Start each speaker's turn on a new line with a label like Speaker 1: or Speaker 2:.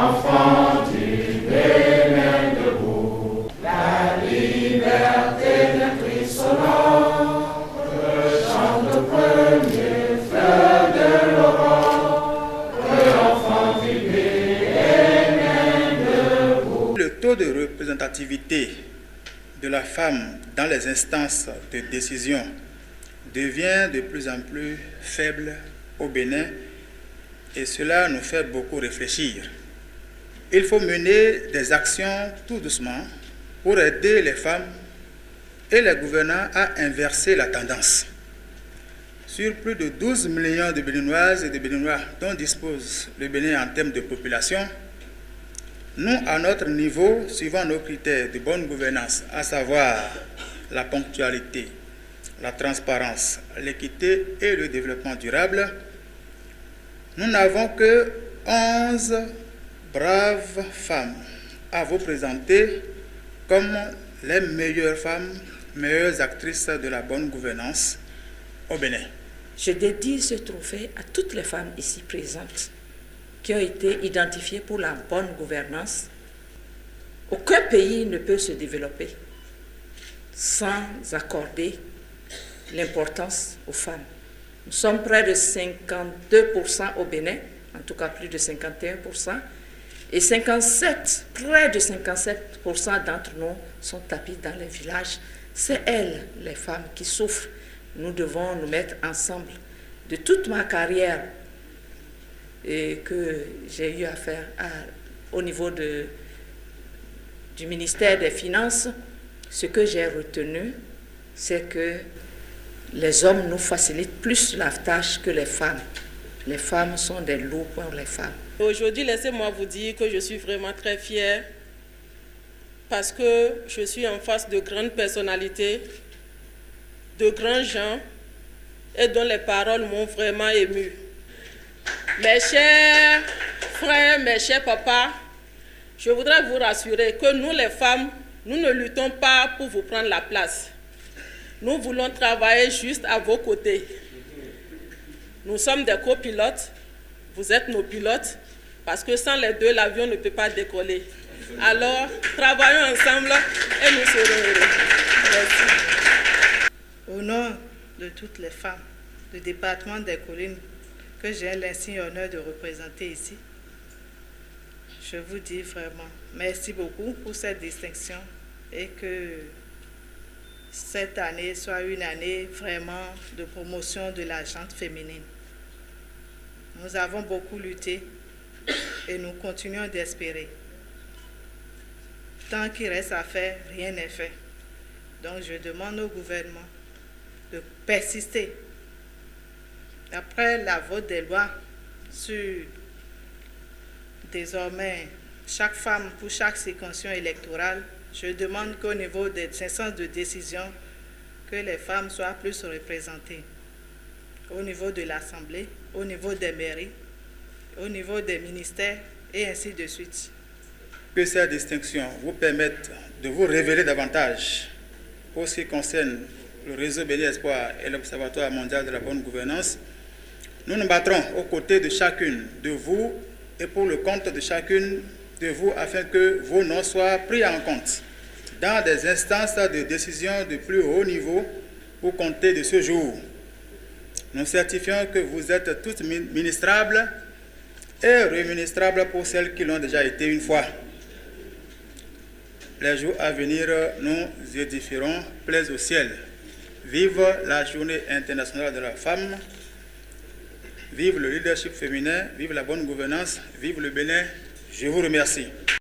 Speaker 1: Enfants du Bénin debout, la liberté d'un cri sonore, chante le premier fleur de l'aurore, enfants du Bénin debout.
Speaker 2: Le taux de représentativité de la femme dans les instances de décision devient de plus en plus faible au Bénin et cela nous fait beaucoup réfléchir. Il faut mener des actions tout doucement pour aider les femmes et les gouvernants à inverser la tendance. Sur plus de 12 millions de Béninoises et de Béninois dont dispose le Bénin en termes de population, nous, à notre niveau, suivant nos critères de bonne gouvernance, à savoir la ponctualité, la transparence, l'équité et le développement durable, nous n'avons que 11 braves femmes à vous présenter comme les meilleures femmes, meilleures actrices de la bonne gouvernance au Bénin.
Speaker 3: Je dédie ce trophée à toutes les femmes ici présentes qui ont été identifiées pour la bonne gouvernance. Aucun pays ne peut se développer sans accorder l'importance aux femmes. Nous sommes près de 52% au Bénin, en tout cas plus de 51%, et près de 57% d'entre nous sont tapis dans les villages. C'est elles, les femmes, qui souffrent. Nous devons nous mettre ensemble. De toute ma carrière et que j'ai eu à faire au niveau du ministère des Finances, ce que j'ai retenu, c'est que les hommes nous facilitent plus la tâche que les femmes. Les femmes sont des loups pour les femmes.
Speaker 4: Aujourd'hui, laissez-moi vous dire que je suis vraiment très fière parce que je suis en face de grandes personnalités, de grands gens et dont les paroles m'ont vraiment émue. Mes chers frères, mes chers papas, je voudrais vous rassurer que nous les femmes, nous ne luttons pas pour vous prendre la place. Nous voulons travailler juste à vos côtés. Nous sommes des copilotes, vous êtes nos pilotes, parce que sans les deux, l'avion ne peut pas décoller. Alors, travaillons ensemble et nous serons heureux. Merci.
Speaker 5: Au nom de toutes les femmes du département des collines que j'ai l'insigne honneur de représenter ici, je vous dis vraiment merci beaucoup pour cette distinction et que cette année soit une année vraiment de promotion de la gente féminine. Nous avons beaucoup lutté et nous continuons d'espérer. Tant qu'il reste à faire, rien n'est fait. Donc je demande au gouvernement de persister. Après la vote des lois sur désormais chaque femme pour chaque circonscription électorale, je demande qu'au niveau des instances de décision, que les femmes soient plus représentées. Au niveau de l'Assemblée, au niveau des mairies, au niveau des ministères et ainsi de suite.
Speaker 2: Que ces distinctions vous permettent de vous révéler davantage pour ce qui concerne le réseau Bénin Espoir et l'Observatoire mondial de la bonne gouvernance. Nous nous battrons aux côtés de chacune de vous et pour le compte de chacune de vous afin que vos noms soient pris en compte dans des instances de décision de plus haut niveau pour compter de ce jour. Nous certifions que vous êtes toutes ministrables et reministrables pour celles qui l'ont déjà été une fois. Les jours à venir, nous édifierons plaise au ciel. Vive la Journée internationale de la femme, vive le leadership féminin, vive la bonne gouvernance, vive le Bénin. Je vous remercie.